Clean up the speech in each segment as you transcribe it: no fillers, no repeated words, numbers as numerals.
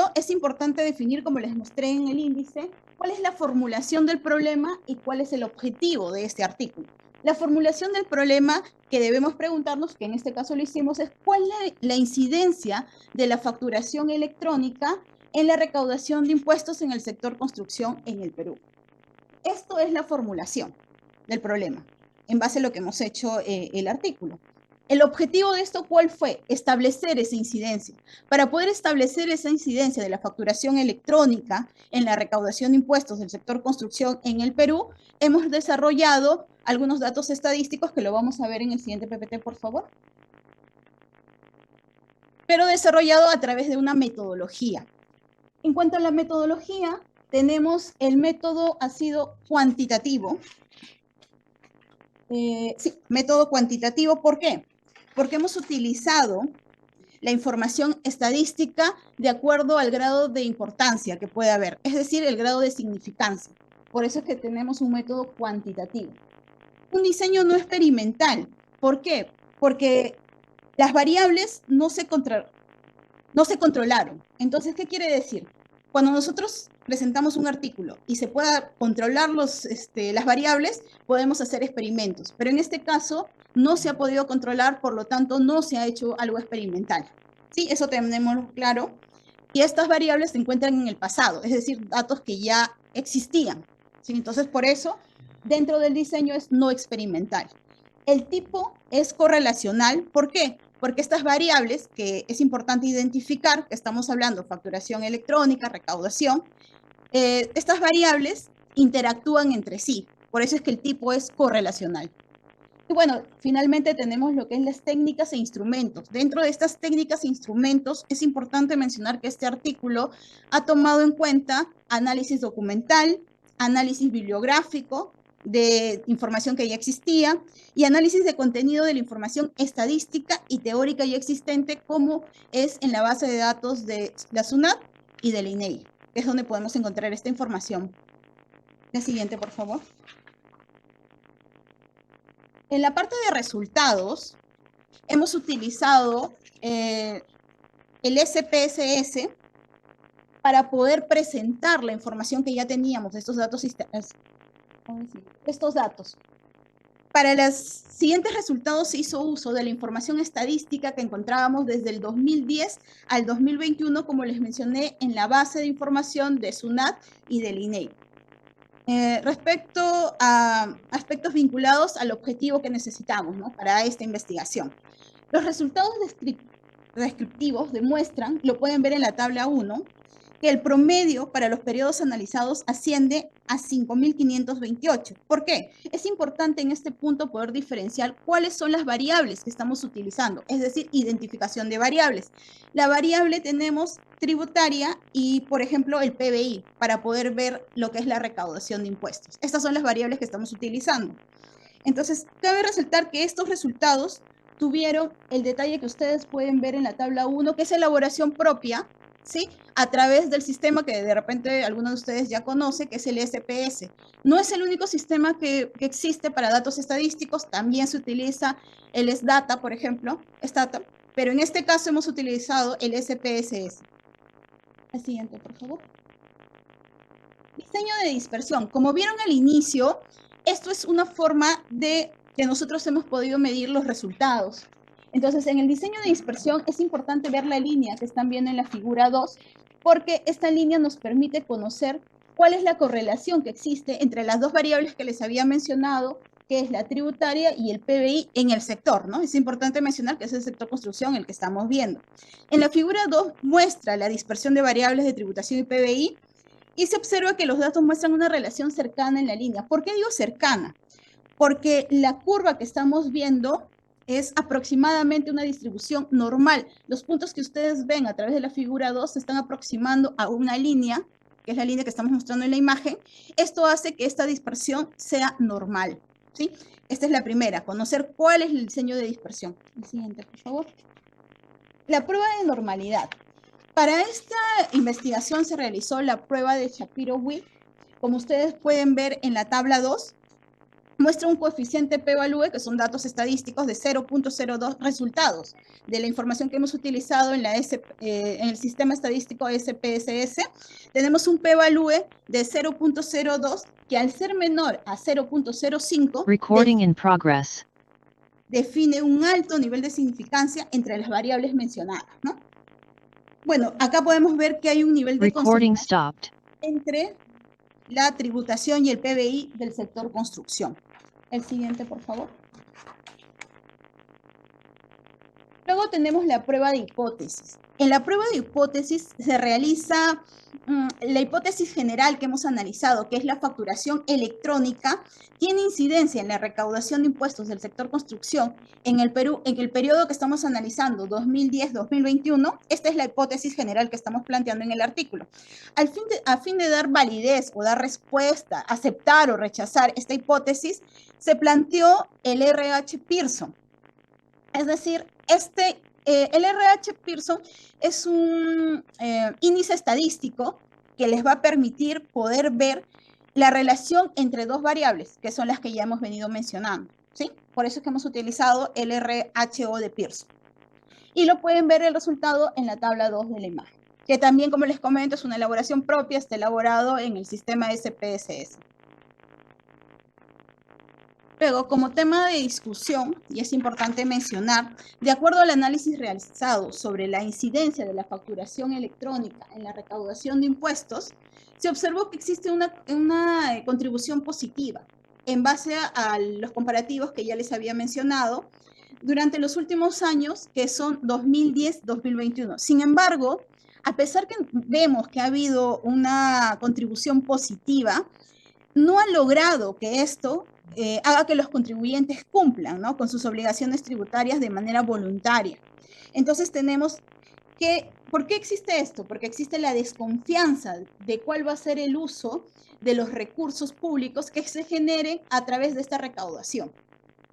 Primero, es importante definir, como les mostré en el índice, cuál es la formulación del problema y cuál es el objetivo de este artículo. La formulación del problema que debemos preguntarnos, que en este caso lo hicimos, es cuál es la incidencia de la facturación electrónica en la recaudación de impuestos en el sector construcción en el Perú. Esto es la formulación del problema, en base a lo que hemos hecho el artículo. El objetivo de esto, ¿cuál fue? Establecer esa incidencia. Para poder establecer esa incidencia de la facturación electrónica en la recaudación de impuestos del sector construcción en el Perú, hemos desarrollado algunos datos estadísticos que lo vamos a ver en el siguiente PPT, por favor. Pero desarrollado a través de una metodología. En cuanto a la metodología, tenemos el método ha sido cuantitativo. Sí, método cuantitativo, ¿por qué? Porque hemos utilizado la información estadística de acuerdo al grado de importancia que puede haber, es decir, el grado de significancia. Por eso es que tenemos un método cuantitativo. Un diseño no experimental. ¿Por qué? Porque las variables no se controlaron. Entonces, ¿qué quiere decir? Cuando nosotros presentamos un artículo y se pueda controlar las variables, podemos hacer experimentos. Pero en este caso no se ha podido controlar, por lo tanto no se ha hecho algo experimental. ¿Sí? Eso tenemos claro. Y estas variables se encuentran en el pasado, es decir, datos que ya existían. ¿Sí? Entonces, por eso, dentro del diseño es no experimental. El tipo es correlacional. ¿Por qué? Porque estas variables, que es importante identificar, que estamos hablando facturación electrónica, recaudación, estas variables interactúan entre sí. Por eso es que el tipo es correlacional. Y bueno, finalmente tenemos lo que es las técnicas e instrumentos. Dentro de estas técnicas e instrumentos es importante mencionar que este artículo ha tomado en cuenta análisis documental, análisis bibliográfico de información que ya existía y análisis de contenido de la información estadística y teórica ya existente, como es en la base de datos de la SUNAT y del INEI, que es donde podemos encontrar esta información. La siguiente, por favor. En la parte de resultados, hemos utilizado el SPSS para poder presentar la información que ya teníamos de estos datos. Para los siguientes resultados se hizo uso de la información estadística que encontrábamos desde el 2010 al 2021, como les mencioné, en la base de información de SUNAT y del INEI. Respecto a aspectos vinculados al objetivo que necesitamos, ¿no?, para esta investigación. Los resultados descriptivos demuestran, lo pueden ver en la tabla 1, que el promedio para los periodos analizados asciende a 5.528. ¿Por qué? Es importante en este punto poder diferenciar cuáles son las variables que estamos utilizando, es decir, identificación de variables. La variable tenemos tributaria y, por ejemplo, el PBI, para poder ver lo que es la recaudación de impuestos. Estas son las variables que estamos utilizando. Entonces, cabe resaltar que estos resultados tuvieron el detalle que ustedes pueden ver en la tabla 1, que es elaboración propia, ¿sí?, a través del sistema que de repente algunos de ustedes ya conoce, que es el SPS. No es el único sistema que existe para datos estadísticos, también se utiliza el SDATA, por ejemplo, SDATA, pero en este caso hemos utilizado el SPSS. La siguiente, por favor. Diseño de dispersión. Como vieron al inicio, esto es una forma de que nosotros hemos podido medir los resultados. Entonces, en el diseño de dispersión es importante ver la línea que están viendo en la figura 2, porque esta línea nos permite conocer cuál es la correlación que existe entre las dos variables que les había mencionado, que es la tributaria y el PBI en el sector, ¿no? Es importante mencionar que es el sector construcción el que estamos viendo. En la figura 2 muestra la dispersión de variables de tributación y PBI, y se observa que los datos muestran una relación cercana en la línea. ¿Por qué digo cercana? Porque la curva que estamos viendo es aproximadamente una distribución normal. Los puntos que ustedes ven a través de la figura 2 se están aproximando a una línea, que es la línea que estamos mostrando en la imagen. Esto hace que esta dispersión sea normal, ¿sí? Esta es la primera, conocer cuál es el diseño de dispersión. El siguiente, por favor. La prueba de normalidad. Para esta investigación se realizó la prueba de Shapiro-Wilk, como ustedes pueden ver en la tabla 2. muestra un coeficiente p-value, que son datos estadísticos, de 0.02 resultados de la información que hemos utilizado en el sistema estadístico SPSS. Tenemos un p-value de 0.02 que, al ser menor a 0.05, define un alto nivel de significancia entre las variables mencionadas, ¿no? Bueno, acá podemos ver que hay un nivel de concentración entre la tributación y el PBI del sector construcción. El siguiente, por favor. Luego tenemos la prueba de hipótesis. En la prueba de hipótesis se realiza la hipótesis general que hemos analizado, que es la facturación electrónica, tiene incidencia en la recaudación de impuestos del sector construcción en el Perú, en el periodo que estamos analizando, 2010-2021. Esta es la hipótesis general que estamos planteando en el artículo. A fin de dar validez o dar respuesta, aceptar o rechazar esta hipótesis, se planteó el RH Pearson. Es decir, el RH Pearson es un índice estadístico que les va a permitir poder ver la relación entre dos variables, que son las que ya hemos venido mencionando, ¿sí? Por eso es que hemos utilizado el RHO de Pearson. Y lo pueden ver el resultado en la tabla 2 de la imagen, que también, como les comento, es una elaboración propia, está elaborado en el sistema SPSS. Luego, como tema de discusión, y es importante mencionar, de acuerdo al análisis realizado sobre la incidencia de la facturación electrónica en la recaudación de impuestos, se observó que existe una contribución positiva en base a los comparativos que ya les había mencionado durante los últimos años, que son 2010-2021. Sin embargo, a pesar que vemos que ha habido una contribución positiva, no ha logrado que esto haga que los contribuyentes cumplan, ¿no?, con sus obligaciones tributarias de manera voluntaria. Entonces tenemos que, ¿por qué existe esto? Porque existe la desconfianza de cuál va a ser el uso de los recursos públicos que se generen a través de esta recaudación,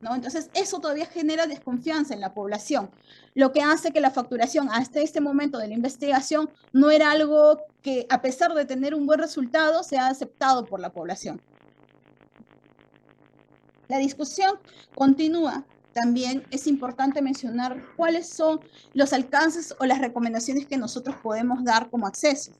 ¿no? Entonces, eso todavía genera desconfianza en la población, lo que hace que la facturación hasta este momento de la investigación no era algo que, a pesar de tener un buen resultado, sea aceptado por la población. La discusión continúa. También es importante mencionar cuáles son los alcances o las recomendaciones que nosotros podemos dar como acceso.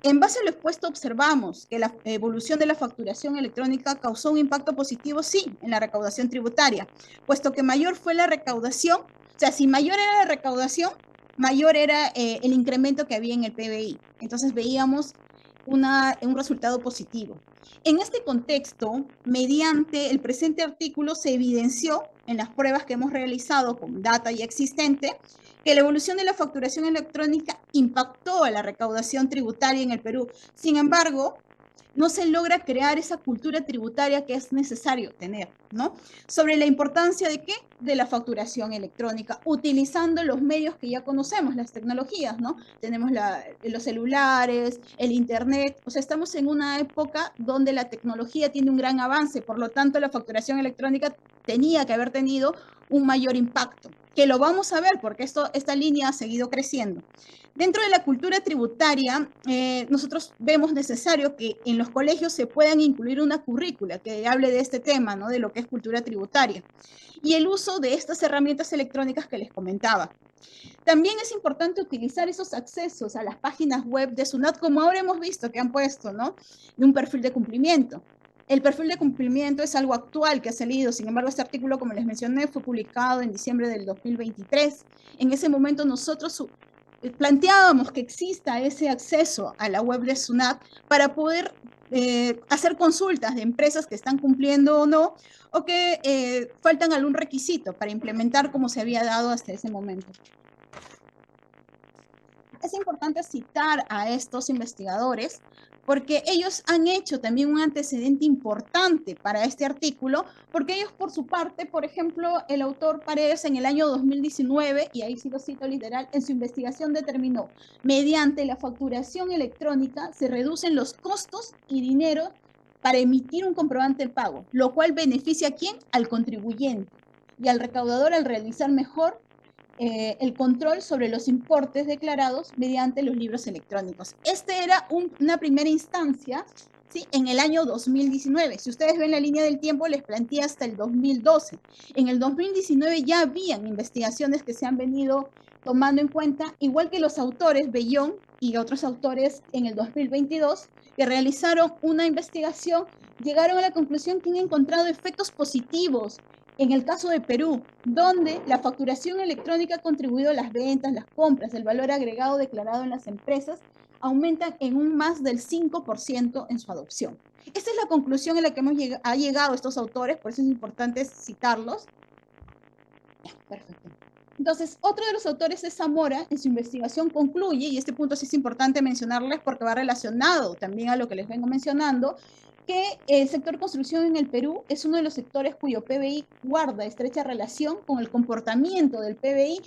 En base a lo expuesto, observamos que la evolución de la facturación electrónica causó un impacto positivo, sí, en la recaudación tributaria, puesto que mayor fue la recaudación, o sea, si mayor era la recaudación, mayor era el incremento que había en el PBI. Entonces veíamos un resultado positivo. En este contexto, mediante el presente artículo, se evidenció en las pruebas que hemos realizado con data ya existente que la evolución de la facturación electrónica impactó a la recaudación tributaria en el Perú. Sin embargo, no se logra crear esa cultura tributaria que es necesario tener, ¿no? Sobre la importancia de ¿qué? De la facturación electrónica, utilizando los medios que ya conocemos, las tecnologías, ¿no? Tenemos los celulares, el internet, o sea, estamos en una época donde la tecnología tiene un gran avance, por lo tanto, la facturación electrónica tenía que haber tenido un mayor impacto, que lo vamos a ver porque esta línea ha seguido creciendo. Dentro de la cultura tributaria, nosotros vemos necesario que en los colegios se puedan incluir una currícula que hable de este tema, ¿no?, de lo que es cultura tributaria, y el uso de estas herramientas electrónicas que les comentaba. También es importante utilizar esos accesos a las páginas web de SUNAT, como ahora hemos visto que han puesto, ¿no?, de un perfil de cumplimiento. El perfil de cumplimiento es algo actual que ha salido, sin embargo, este artículo, como les mencioné, fue publicado en diciembre del 2023. En ese momento nosotros planteábamos que exista ese acceso a la web de SUNAT para poder hacer consultas de empresas que están cumpliendo o no, o que faltan algún requisito para implementar como se había dado hasta ese momento. Es importante citar a estos investigadores porque ellos han hecho también un antecedente importante para este artículo, porque ellos por su parte, por ejemplo, el autor Paredes en el año 2019, y ahí sí lo cito literal, en su investigación determinó, mediante la facturación electrónica se reducen los costos y dinero para emitir un comprobante de pago, lo cual beneficia ¿a quién? Al contribuyente y al recaudador al realizar mejor el control sobre los importes declarados mediante los libros electrónicos. Esta era una primera instancia ¿sí? En el año 2019. Si ustedes ven la línea del tiempo, les planteé hasta el 2012. En el 2019 ya habían investigaciones que se han venido tomando en cuenta, igual que los autores, Bellón y otros autores en el 2022, que realizaron una investigación, llegaron a la conclusión que han encontrado efectos positivos en el caso de Perú, donde la facturación electrónica ha contribuido a las ventas, las compras, el valor agregado declarado en las empresas aumentan en un más del 5% en su adopción. Esta es la conclusión en la que ha llegado estos autores, por eso es importante citarlos. Perfecto. Entonces, otro de los autores es Zamora, en su investigación concluye, y este punto sí es importante mencionarles porque va relacionado también a lo que les vengo mencionando, que el sector construcción en el Perú es uno de los sectores cuyo PBI guarda estrecha relación con el comportamiento del PBI,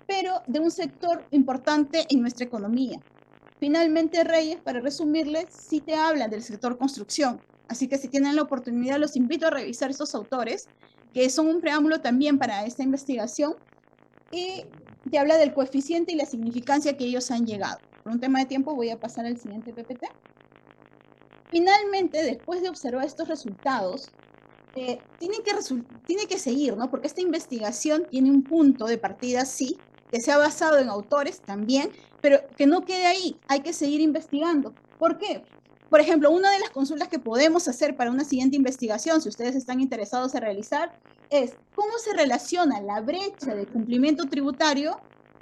pero de un sector importante en nuestra economía. Finalmente, Reyes, para resumirles, sí te hablan del sector construcción. Así que si tienen la oportunidad, los invito a revisar estos autores, que son un preámbulo también para esta investigación, y te habla del coeficiente y la significancia que ellos han llegado. Por un tema de tiempo voy a pasar al siguiente PPT. Finalmente, después de observar estos resultados, tiene que seguir, ¿no? Porque esta investigación tiene un punto de partida, sí, que se ha basado en autores también, pero que no quede ahí, hay que seguir investigando. ¿Por qué? Por ejemplo, una de las consultas que podemos hacer para una siguiente investigación, si ustedes están interesados en realizar, es cómo se relaciona la brecha de cumplimiento tributario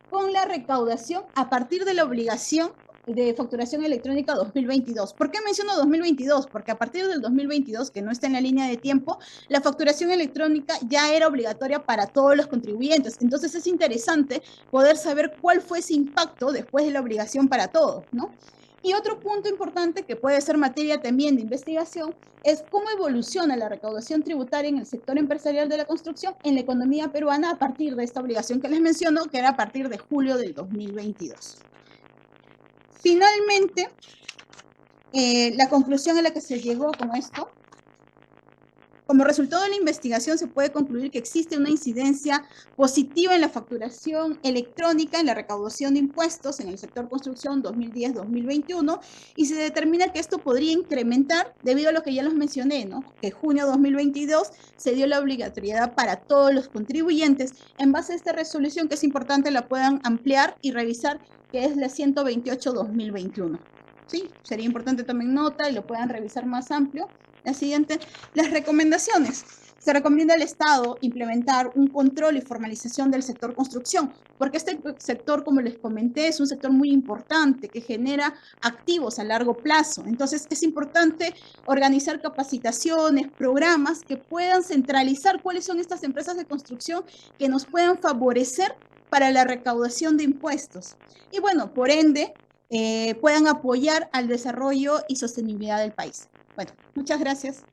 con la recaudación a partir de la obligación de facturación electrónica 2022. ¿Por qué menciono 2022? Porque a partir del 2022, que no está en la línea de tiempo, la facturación electrónica ya era obligatoria para todos los contribuyentes. Entonces es interesante poder saber cuál fue ese impacto después de la obligación para todos, ¿no? Y otro punto importante que puede ser materia también de investigación es cómo evoluciona la recaudación tributaria en el sector empresarial de la construcción en la economía peruana a partir de esta obligación que les menciono, que era a partir de julio del 2022. Finalmente, la conclusión a la que se llegó con esto, como resultado de la investigación se puede concluir que existe una incidencia positiva en la facturación electrónica, en la recaudación de impuestos en el sector construcción 2010-2021 y se determina que esto podría incrementar debido a lo que ya los mencioné, ¿no? Que en junio de 2022 se dio la obligatoriedad para todos los contribuyentes. En base a esta resolución, que es importante la puedan ampliar y revisar, que es la 128-2021. ¿Sí? Sería importante tomar nota y lo puedan revisar más amplio. La siguiente, las recomendaciones. Se recomienda al Estado implementar un control y formalización del sector construcción, porque este sector, como les comenté, es un sector muy importante que genera activos a largo plazo. Entonces, es importante organizar capacitaciones, programas que puedan centralizar cuáles son estas empresas de construcción que nos puedan favorecer para la recaudación de impuestos. Y bueno, por ende, puedan apoyar al desarrollo y sostenibilidad del país. Bueno, muchas gracias.